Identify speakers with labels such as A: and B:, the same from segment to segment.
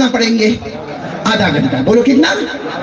A: کتنا پڑھیں گے؟ آدھا گھنٹہ. بولو کتنا؟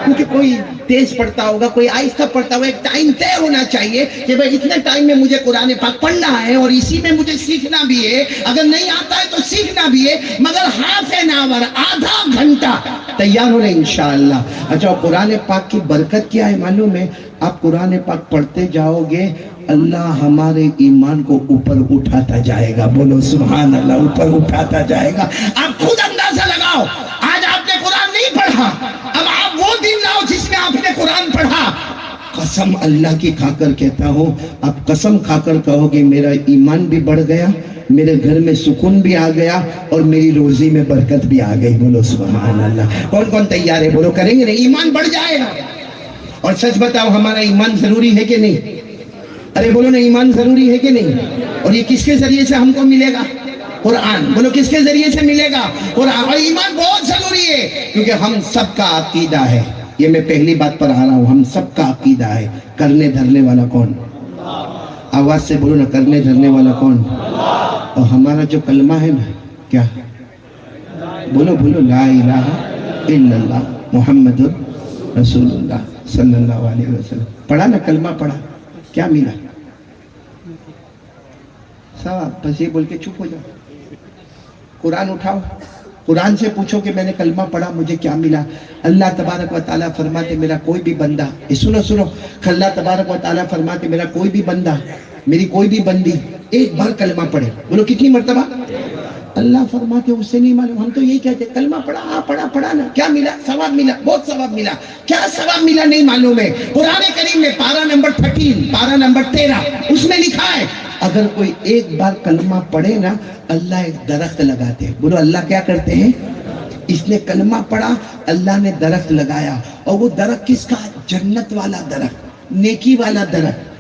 A: کیونکہ کوئی تیز پڑھتا ہوگا, کوئی آہستہ پڑھتا ہوگا. ایک ٹائم طے ہونا چاہیے کہ بھائی اتنے ٹائم میں مجھے قرآن پاک پڑھنا ہے اور اسی میں مجھے سیکھنا بھی ہے. اگر نہیں آتا ہے تو سیکھنا بھی ہے, مگر ہاف این آور, آدھا گھنٹہ تیار ہو رہے انشاءاللہ. اچھا, قرآن پاک کی برکت کیا ہے معلوم ہے؟ آپ قرآن پاک پڑھتے جاؤ گے, اللہ ہمارے ایمان کو اوپر اٹھاتا جائے گا. بولو سبحان اللہ, اوپر اٹھاتا جائے گا. آپ خود اندازہ لگاؤ, آج آپ نے قرآن نہیں پڑھا, اب آپ وہ دن لاؤ جس میں آپ نے قرآن پڑھا. قسم اللہ کی کھا کر کہتا ہوں, آپ قسم کھا کر کہو گے میرا ایمان بھی بڑھ گیا, میرے گھر میں سکون بھی آ گیا, اور میری روزی میں برکت بھی آ گئی. بولو سبحان اللہ. کون کون تیار ہے؟ بولو کریں گے. نہیں, ایمان بڑھ جائے گا. اور سچ بتاؤ, ہمارا ایمان ضروری ہے کہ نہیں؟ ارے بولو نا, ایمان ضروری ہے کہ نہیں؟ اور یہ کس کے ذریعے سے ہم کو ملے گا؟ قرآن. بولو کس کے ذریعے سے ملے گا؟ قرآن. اور ایمان بہت ضروری ہے, کیونکہ ہم سب کا عقیدہ ہے, یہ میں پہلی بات پر آ رہا ہوں, ہم سب کا عقیدہ ہے, کرنے دھرنے والا کون؟ آواز سے بولو نا, کرنے دھرنے والا کون؟ اور ہمارا جو کلمہ ہے نا, کیا بولو؟ بولو لا الہ الا اللہ محمد رسول اللہ صلی اللہ علیہ وسلم. پڑھا نا کلمہ, پڑھا, کیا ملا؟ ثواب. بس یہ بول کے چپ ہو جاؤ. قرآن اٹھاؤ, قرآن سے پوچھو کہ میں نے کلمہ پڑھا, مجھے کیا ملا؟ اللہ تبارک و تعالیٰ فرماتے میرا کوئی بھی بندہ, سنو, اللہ تبارک و تعالیٰ فرماتے میرا کوئی بھی بندہ, میری کوئی بھی بندی ایک بار کلمہ پڑھے. بولو کتنی مرتبہ؟ اللہ فرماتے اس سے نہیں معلوم. ہم تو یہی کہتے کلمہ پڑھا, ہاں پڑھا نا, کیا ملا؟ ثواب ملا, بہت ثواب ملا. کیا ثواب ملا نہیں معلوم ہے. قرآن کریم میں پارہ نمبر 13, پارہ نمبر 13, اس میں لکھا ہے اگر کوئی ایک بار کلمہ پڑھے نا, اللہ ایک درخت لگاتے ہیں. بولو اللہ کیا کرتے ہیں؟ اس نے کلمہ پڑھا, اللہ نے درخت لگایا. اور وہ درخت کس کا؟ جنت والا درخت, نیکی والا درخت,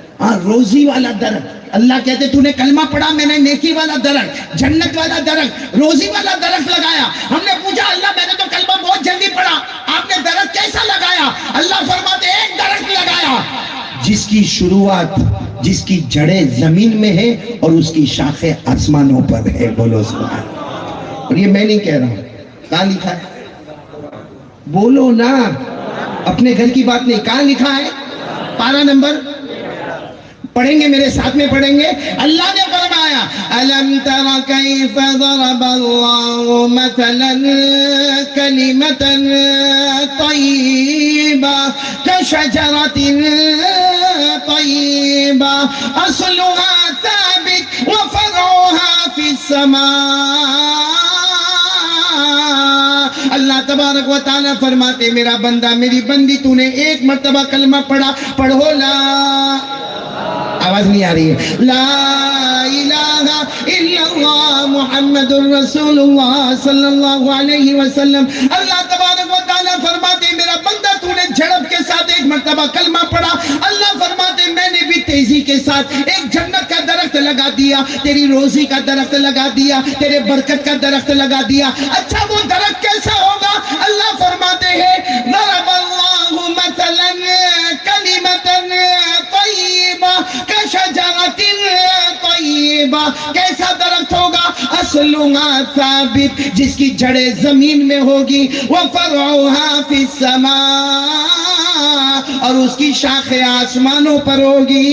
A: روزی والا درخت. اللہ کہتے تو نے کلمہ پڑھا, میں نے نیکی والا درخت, جنت والا درخت, روزی والا درخت لگایا. ہم نے پوچھا اللہ میں نے تو کلمہ بہت جلدی پڑھا, آپ نے درخت کیسا لگایا؟ اللہ فرماتے ایک درخت لگایا جس کی شروعات, جس کی جڑیں زمین میں ہے اور اس کی شاخیں آسمانوں پر ہے. بولو سبحان. اور یہ میں نہیں کہہ رہا ہوں, کہاں لکھا ہے؟ بولو نا, اپنے گھر کی بات نہیں. کہاں لکھا ہے؟ پارہ نمبر, پڑھیں گے میرے ساتھ میں, پڑھیں گے. اللہ نے فرمایا الم تر کیف ضرب اللہ مثلا کلمۃ طیبہ کشجرۃ طیبہ اصلها ثابت وفرعها فی السماء. اللہ تبارک و تعالیٰ فرماتے میرا بندہ, میری بندی, تو نے ایک مرتبہ کلمہ پڑھا, پڑھو لا, آواز نہیں آ رہی ہے, لا الہ الا اللہ محمد الرسول اللہ صلی اللہ علیہ وسلم. اللہ تبارک و تعالیٰ فرماتے میرا بندہ, تو نے جھڑپ کے ساتھ ایک مرتبہ کلمہ پڑھا. اللہ فرماتے میں نے بھی تیزی کے ساتھ ایک جنت کا درخت لگا دیا, تیری روزی کا درخت لگا دیا, تیرے برکت کا درخت لگا دیا. اچھا وہ درخت کیسا ہوگا؟ اللہ فرماتے ہیں ضرب اللہ مثلا کلمۃ طیبہ کشجرۃ طیبہ. کیسا درخت ہوگا؟ اصلها ثابت, جس کی جڑیں زمین میں ہوگی, وفرعها فی السماء, اور اس کی شاخیں آسمانوں پر ہوگی.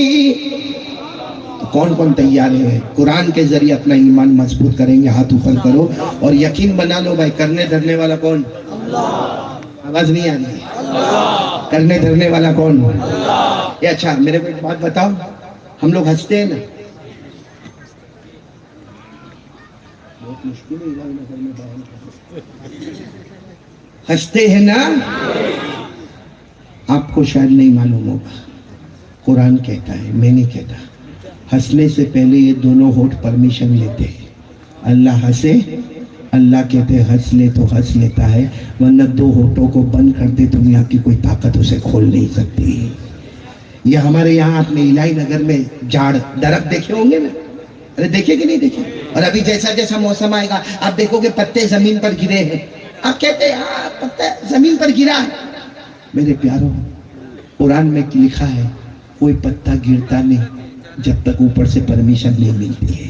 A: کون کون تیار ہے قرآن کے ذریعے اپنا ایمان مضبوط کریں گے؟ ہاتھ اوپر کرو اور یقین بنا لو بھائی, کرنے دھرنے والا کون؟ آواز نہیں آ رہی ہے. کرنے دھرنے والا کون؟ یہ اچھا میرے کو ایک بات بتاؤ, ہم لوگ ہنستے ہیں نا, بہت مشکل ہے, ہنستے ہیں نا, آپ کو شاید نہیں معلوم ہوگا, قرآن کہتا ہے, میں نہیں کہتا. ہنسنے سے پہلے یہ دونوں ہونٹ پرمیشن لیتے ہیں. اللہ ہنسے, اللہ کہتے ہیں ہنس لے تو ہنس لیتا ہے, ورنہ دو ہونٹوں کو بند کر دے دنیا کی کوئی طاقت اسے کھول نہیں سکتی. یہ ہمارے یہاں آپ نے الہی نگر میں جھاڑ درخت دیکھے ہوں گے نا, ارے دیکھے کہ نہیں دیکھے؟ اور ابھی جیسا جیسا موسم آئے گا آپ دیکھو گے پتے زمین پر گرے ہیں, آپ کہتے ہیں ہاں پتا زمین پر گرا ہے. میرے پیاروں, قرآن میں لکھا ہے کوئی پتا گرتا نہیں جب تک اوپر سے پرمیشن نہیں ملتی ہے.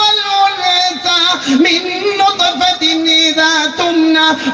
A: والأنثى من نطفة إذا تمنى।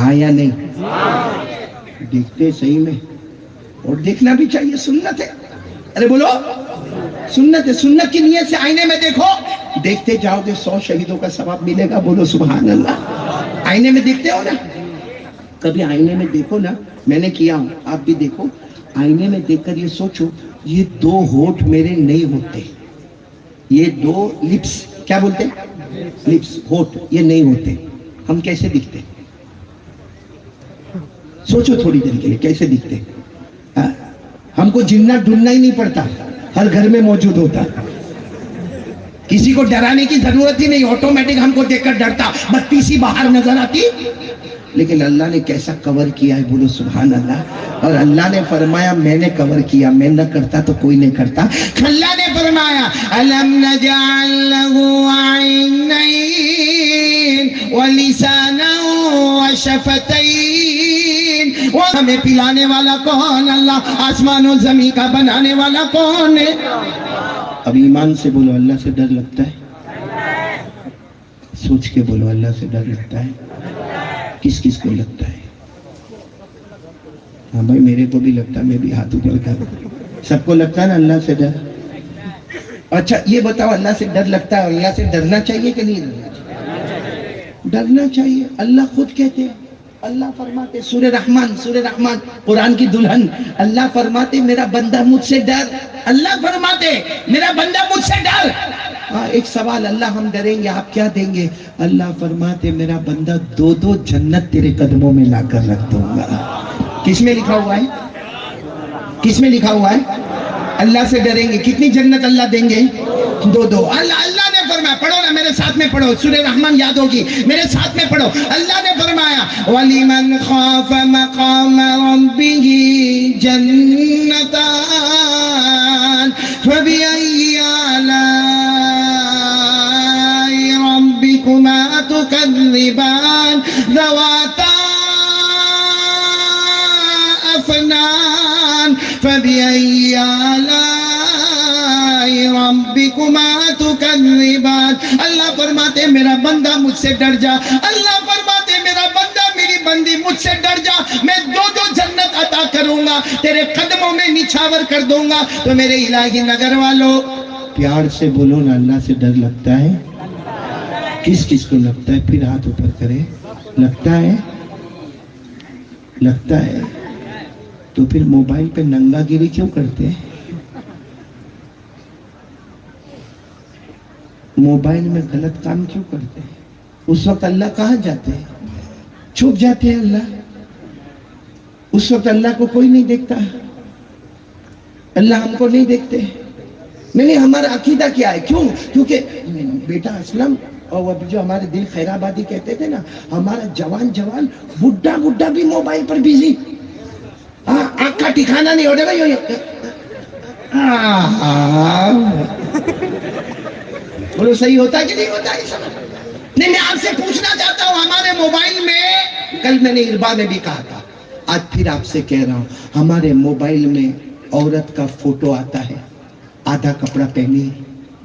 A: ہاں یا نہیں؟ دیکھتے صحیح میں، اور دیکھنا بھی چاہیے، سنت ہے. ارے بولو سنت ہے. سنت کی نیت سے آئینے میں دیکھو، دیکھتے جاؤ گے 100 شہیدوں کا ثواب ملے گا. بولو سبحان اللہ. آئینے میں دیکھتے ہو نا، کبھی آئینے میں دیکھو نا، میں نے کیا ہوں، آپ بھی دیکھو. آئینے میں دیکھ کر یہ سوچو، یہ 2 ہونٹ میرے نہیں ہوتے، یہ 2 لپس، کیا بولتے ہیں؟ لپس، ہونٹ، یہ نہیں ہوتے، ہم کیسے دکھتے؟ سوچو تھوڑی دیر کے لیے، کیسے دکھتے؟ ہم کو جنات ڈھونڈنا ہی نہیں پڑتا، ہر گھر میں موجود ہوتا. کسی کو ڈرانے کی ضرورت ہی نہیں، آٹومیٹک ہم کو دیکھ کر ڈرتا، بتی سی باہر نظر آتی. لیکن اللہ نے کیسا کور کیا ہے، بولو سبحان اللہ. اور اللہ نے فرمایا میں نے کور کیا، میں نہ کرتا تو کوئی نہیں کرتا. اللہ نے فرمایا الم نجعل له عینین ولسانا وشفتین. ہمیں پلانے والا کون؟ اللہ. آسمان و زمین کا بنانے والا کون ہے؟ اب ایمان سے بولو اللہ سے ڈر لگتا ہے؟ سوچ کے بولو اللہ سے ڈر لگتا ہے؟ کس کس کو لگتا ہے؟ ہاں بھائی میرے کو بھی لگتا ہے، میں بھی ہاتھ اوپر کر. سب کو لگتا ہے نا اللہ سے ڈر. اچھا یہ بتاؤ، اللہ سے ڈر لگتا ہے اور اللہ سے ڈرنا چاہیے کہ نہیں ڈرنا چاہیے؟ ڈرنا چاہیے. اللہ خود کہتے ہیں، اللہ فرماتے سورہ رحمان قرآن کی دلہن، اللہ فرماتے میرا بندہ مجھ سے ڈر. اللہ فرماتے میرا بندہ مجھ سے ڈر. ایک سوال، اللہ ہم ڈریں گے، آپ کیا دیں گے؟ اللہ فرماتے میرا بندہ 2 جنت تیرے قدموں میں لا کر رکھ دوں گا. کس میں لکھا ہوا ہے؟ کس میں لکھا ہوا ہے؟ اللہ سے ڈریں گے، کتنی جنت اللہ دیں گے؟ 2. اللہ نے فرمایا، پڑھو نا میرے ساتھ میں پڑھو، سورہ رحمان یاد ہوگی، میرے ساتھ میں پڑھو. اللہ نے فرمایا وَلِمَنْ خَافَ مَقَامَ رَبِّهِ جَنَّتَانِ فَبِأَيِّ آلَاءِ رَبِّكُمَا تُكَذِّبَانِ ذَوَاتَا أَفْنَانٍ فَبِأَيِّ آلَاءِ رَبِّكُمَا تُكَذِّبَانِ. اللہ فرماتے میرا بندہ مجھ سے ڈر جا. اللہ فرماتے میرا بندہ میری بندی مجھ سے ڈر جا، میں 2 جنت عطا کروں گا، تیرے قدموں میں نچھاور کر دوں گا. تو میرے الہی نگر والوں پیار سے بولو نا، اللہ سے ڈر لگتا ہے؟ کس کس کو لگتا ہے؟ پھر ہاتھ اوپر کرے. لگتا ہے؟ لگتا ہے. تو پھر موبائل پہ ننگا گیری کیوں کرتے ہیں؟ موبائل میں غلط کام کیوں کرتے ہیں؟ اس وقت اللہ کہاں جاتے ہیں؟ چھپ جاتے ہیں اللہ. اس وقت اللہ کو کوئی نہیں دیکھتا، اللہ ہم کو نہیں دیکھتے. نہیں، ہمارا عقیدہ کیا ہے؟ کیوں؟ کیونکہ بیٹا اسلم اور وہ جو ہمارے دل خیرآبادی کہتے تھے نا، ہمارا جوان بڈھا بھی موبائل پر بیزی. آنکھ کا ٹھکانا نہیں ہو رہا بھائی. بولو صحیح ہوتا ہے کہ نہیں ہوتا ہے؟ نہیں، میں آپ سے پوچھنا چاہتا ہوں، ہمارے موبائل میں، کل میں نے اربا میں بھی کہا تھا، آج پھر آپ سے کہہ رہا ہوں، ہمارے موبائل میں عورت کا فوٹو آتا ہے، آدھا کپڑا پہنی ہے،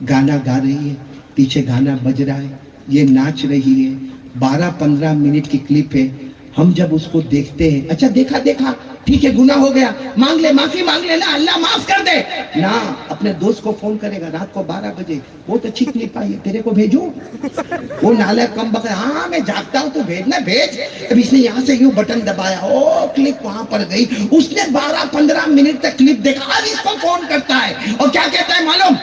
A: گانا گا رہی ہے، پیچھے گانا بج رہا ہے، یہ ناچ رہی ہے، 12-15 منٹ کی کلپ ہے. ہم جب اس کو دیکھتے ہیں، اچھا دیکھا ٹھیک ہے، گناہ ہو گیا، مانگ لے، معافی مانگ لے نا، اللہ معاف کر دے نا. اپنے دوست کو فون کرے گا رات کو 12 بجے، بہت اچھی کلپ آئی ہے، تیرے کو بھیجوں؟ وہ نالائق کم بخت، ہاں میں جاگتا ہوں، تو بھیجنا بھیج. اب اس نے یہاں سے یوں بٹن دبایا، او کلپ وہاں پر گئی، اس نے 12-15 منٹ تک کلپ دیکھا. اب اس کو فون کرتا ہے اور کیا کہتا ہے معلوم؟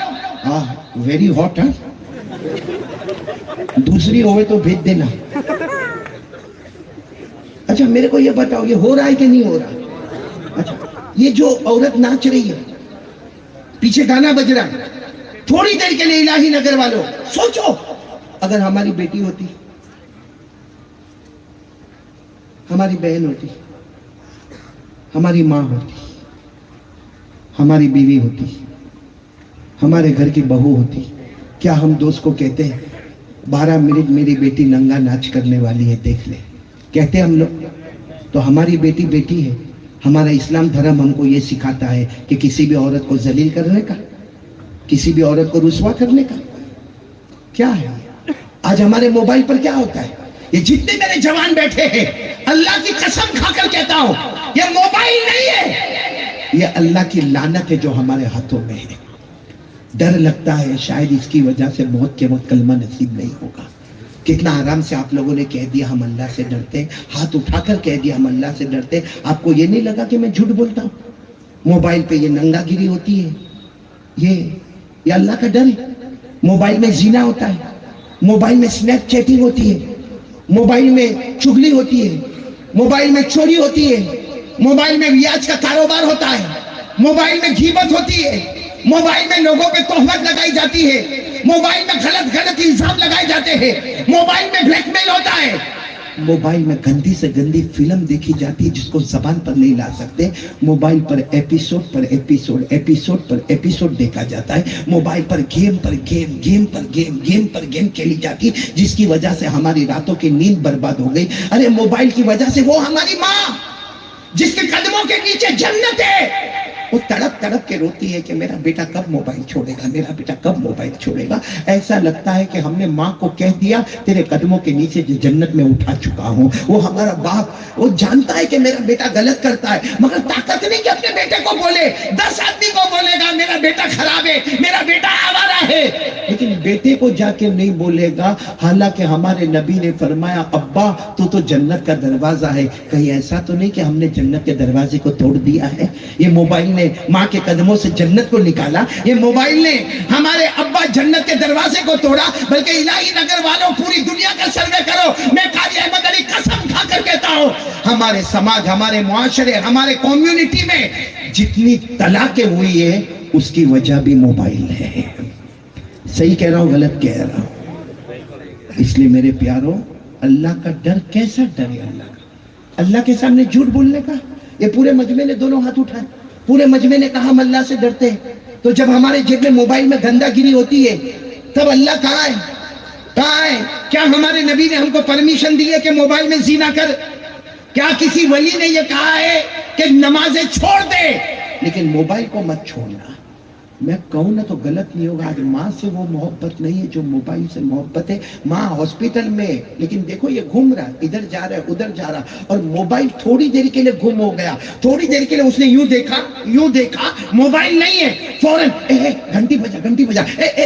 A: Very hot. دوسری ہوئے تو بھیج دینا. اچھا میرے کو یہ بتاؤ، یہ ہو رہا ہے کہ نہیں ہو رہا؟ اچھا یہ جو عورت ناچ رہی ہے، پیچھے گانا بج رہا ہے، تھوڑی دیر کے لیے الہی نگر والوں سوچو، اگر ہماری بیٹی ہوتی، ہماری بہن ہوتی، ہماری ماں ہوتی، ہماری بیوی ہوتی، ہمارے گھر کی بہو ہوتی، کیا ہم دوست کو کہتے ہیں 12 منٹ میری بیٹی ننگا ناچ کرنے والی ہے، دیکھ لے؟ کہتے ہم لوگ؟ تو ہماری بیٹی بیٹی ہے. ہمارا اسلام دھرم ہم کو یہ سکھاتا ہے کہ کسی بھی عورت کو ذلیل کرنے کا، کسی بھی عورت کو رسوا کرنے کا کیا ہے؟ آج ہمارے موبائل پر کیا ہوتا ہے؟ یہ جتنے میرے جوان بیٹھے ہیں، اللہ کی قسم کھا کر کہتا ہوں یہ موبائل نہیں ہے، یہ اللہ کی لعنت ہے جو ہمارے ہاتھوں میں ہے۔ ڈر لگتا ہے شاید اس کی وجہ سے موت کے وقت کلمہ نصیب نہیں ہوگا۔ کتنا آرام سے آپ لوگوں نے کہہ دیا ہم اللہ سے ڈرتے، ہاتھ اٹھا کر کہہ دیا ہم اللہ سے ڈرتے۔ آپ کو یہ نہیں لگا کہ میں جھوٹ بولتا ہوں؟ موبائل پہ یہ ننگا گیری ہوتی ہے، یہ اللہ کا ڈر ہے۔ موبائل میں زنا ہوتا ہے، موبائل میں سنیپ چیٹنگ ہوتی ہے، موبائل میں چغلی ہوتی ہے، موبائل میں چوری ہوتی ہے، موبائل میں ریاض کا کاروبار ہوتا ہے، موبائل میں غیبت ہوتی ہے، موبائل میں لوگوں پہ تہمت لگائی جاتی ہے، موبائل میں غلط الزام لگائے جاتے ہیں، موبائل میں بلیک میل ہوتا ہے، موبائل میں گندی سے گندی فلم دیکھی جاتی ہے جس کو زبان پر نہیں لا سکتے، موبائل پر ایپیسوڈ پر ایپیسوڈ ایپیسوڈ پر ایپیسوڈ دیکھا جاتا ہے، موبائل پر گیم پر گیم گیم پر گیم گیم پر گیم کھیلی جاتی جس کی وجہ سے ہماری راتوں کی نیند برباد ہو گئی۔ ارے موبائل کی وجہ سے وہ ہماری ماں جس کے قدموں کے نیچے جنت ہے وہ تڑپ تڑپ کے روتی ہے کہ میرا بیٹا کب موبائل چھوڑے گا، میرا بیٹا کب موبائل چھوڑے گا۔ ایسا لگتا ہے کہ ہم نے ماں کو کہہ دیا تیرے قدموں کے نیچے جنت میں اٹھا چکا ہوں۔ وہ ہمارا باپ وہ جانتا ہے کہ میرا بیٹا غلط کرتا ہے مگر طاقت نہیں کہ اپنے بیٹے کو بولے۔ 10 آدمی کو بولے گا میرا بیٹا خراب ہے، میرا بیٹا آوارہ ہے، لیکن بیٹے کو جا کے نہیں بولے گا۔ حالانکہ ہمارے نبی نے فرمایا ابا تو جنت کا دروازہ ہے، کہیں ایسا تو نہیں کہ ہم نے جنت کے دروازے کو توڑ دیا ہے۔ یہ موبائل نے ماں کے قدموں سے جنت کو نکالا، یہ موبائل نے ہمارے ابا جنت کے دروازے کو توڑا۔ بلکہ الہی نگر والوں پوری دنیا کا سروے کرو، میں قاری احمد علی قسم کھا کر کہتا ہوں ہمارے سماج، ہمارے معاشرے، ہمارے کمیونٹی میں جتنی طلاقیں ہوئی ہے اس کی وجہ بھی موبائل ہے۔ صحیح کہہ رہا ہوں غلط کہہ رہا ہوں؟ اس لیے میرے پیاروں اللہ کا ڈر کیسا ڈر ہے اللہ کے سامنے جھوٹ بولنے کا؟ یہ پورے مجمع نے دونوں ہاتھ اٹھائے، پورے مجمع نے کہا ہم اللہ سے ڈرتے ہیں۔ تو جب ہمارے جیب میں موبائل میں گندہ گیری ہوتی ہے تب اللہ کہاں ہے؟ کہاں ہے؟ کیا ہمارے نبی نے ہم کو پرمیشن دی ہے کہ موبائل میں زنا کر؟ کیا کسی ولی نے یہ کہا ہے کہ نمازیں چھوڑ دے لیکن موبائل کو مت چھوڑنا؟ میں کہوں نا تو غلط نہیں ہوگا، آج ماں سے وہ محبت نہیں ہے جو موبائل سے محبت ہے۔ ماں ہاسپٹل میں لیکن دیکھو یہ گھوم رہا ہے، ادھر جا رہا ہے ادھر جا رہا، اور موبائل تھوڑی دیر کے لیے گھم ہو گیا، تھوڑی دیر کے لیے اس نے یوں دیکھا موبائل نہیں ہے، فوراً گھنٹی بجا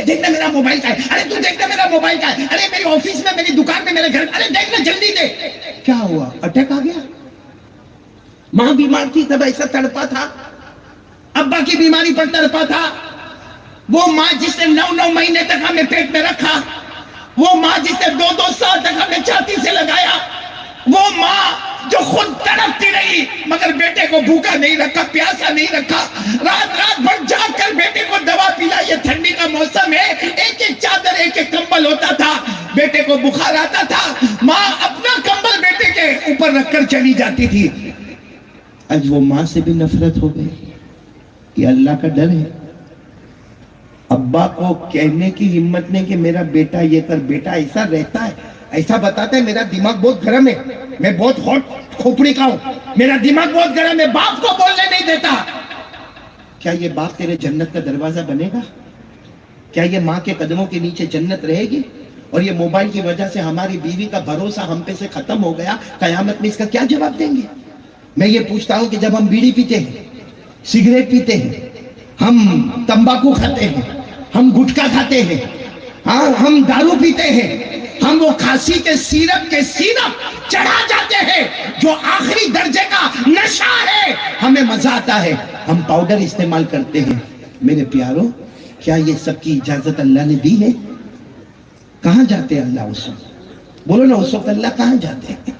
A: دیکھنا میرا موبائل کا ہے، ارے تو دیکھنا میرا موبائل کا ہے، ارے میری آفس میں، میری دکان میں، میرے گھر، ارے دیکھنا جلدی دے۔ کیا ہوا؟ اٹیک آ گیا؟ ماں بیمار تھی تب ایسا تڑپا تھا، ابا کی بیماری پر تڑپا تھا، وہ ماں جس نے 9 مہینے تک ہمیں پیٹ میں رکھا، وہ ماں جس نے 2 سال تک ہمیں چھاتی سے لگایا، وہ ماں جو خود تڑپتی رہی مگر بیٹے کو بھوکا نہیں رکھا، پیاسا نہیں رکھا، رات بھر جاگ کر بیٹے کو دوا پلا۔ یہ ٹھنڈی کا موسم ہے، ایک چادر ایک کمبل ہوتا تھا، بیٹے کو بخار آتا تھا، ماں اپنا کمبل بیٹے کے اوپر رکھ کر چلی جاتی تھی۔ آج وہ ماں سے بھی نفرت ہو گئی۔ یہ اللہ کا ڈر ہے؟ ابا کو کہنے کی ہمت نہیں کہ میرا بیٹا یہ کر، بیٹا ایسا رہتا ہے، ایسا بتاتا ہے میرا دماغ بہت گرم ہے، میں بہت ہاٹ کھوپڑی کا ہوں، میرا دماغ بہت گرم ہے، باپ کو بولنے نہیں دیتا۔ کیا یہ باپ تیرے جنت کا دروازہ بنے گا؟ کیا یہ ماں کے قدموں کے نیچے جنت رہے گی؟ اور یہ موبائل کی وجہ سے ہماری بیوی کا بھروسہ ہم پہ سے ختم ہو گیا، قیامت میں اس کا کیا جواب دیں گے؟ میں یہ پوچھتا ہوں کہ جب ہم بیڑی پیتے ہیں، سگریٹ پیتے ہیں، ہم تمباکو کھاتے ہیں، ہم گٹکا کھاتے ہیں، ہم دارو پیتے ہیں، ہم وہ کھانسی کے سیرپ چڑھا جاتے ہیں جو آخری درجے کا نشہ ہے، ہمیں مزہ آتا ہے، ہم پاؤڈر استعمال کرتے ہیں۔ میرے پیاروں کیا یہ سب کی اجازت اللہ نے دی ہے؟ کہاں جاتے ہیں اللہ اس وقت؟ بولو نا اس وقت اللہ کہاں جاتے ہیں؟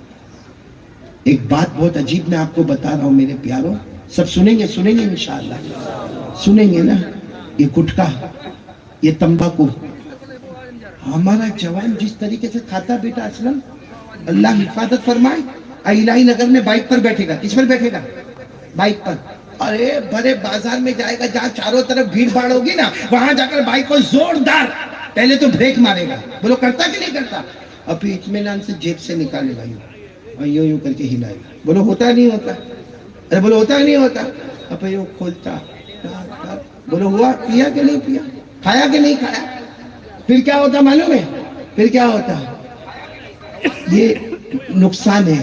A: ایک بات بہت عجیب میں آپ کو بتا رہا ہوں میرے پیاروں، سب سنیں گے انشاءاللہ، سنیں گے نا؟ یہ گٹکا، یہ تمباکو، ہمارا جوان جس طریقے سے کھاتا بیٹا اسلم، اللہ حفاظت فرمائے۔ الہی نگر میں بائک پر بیٹھے گا، کس پر بیٹھے گا؟ بائک پر، ارے بڑے بازار میں جائے گا جہاں چاروں طرف بھیڑ بھاڑ ہوگی نا، وہاں جا کر بائک کو زوردار پہلے تو بریک مارے گا، بولو کرتا کہ نہیں کرتا؟ اور پھر اطمینان سے جیب سے نکالے گا، یوں کر کے ہلائے گا، بولو ہوتا نہیں ہوتا؟ ارے بولو ہوتا نہیں ہوتا؟ اب یوں کھولتا، بولو ہوا؟ پیا کہ نہیں پیا؟ کھایا کہ نہیں کھایا؟ پھر کیا ہوتا معلوم ہے؟ پھر کیا ہوتا؟ یہ نقصان ہے،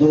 A: 2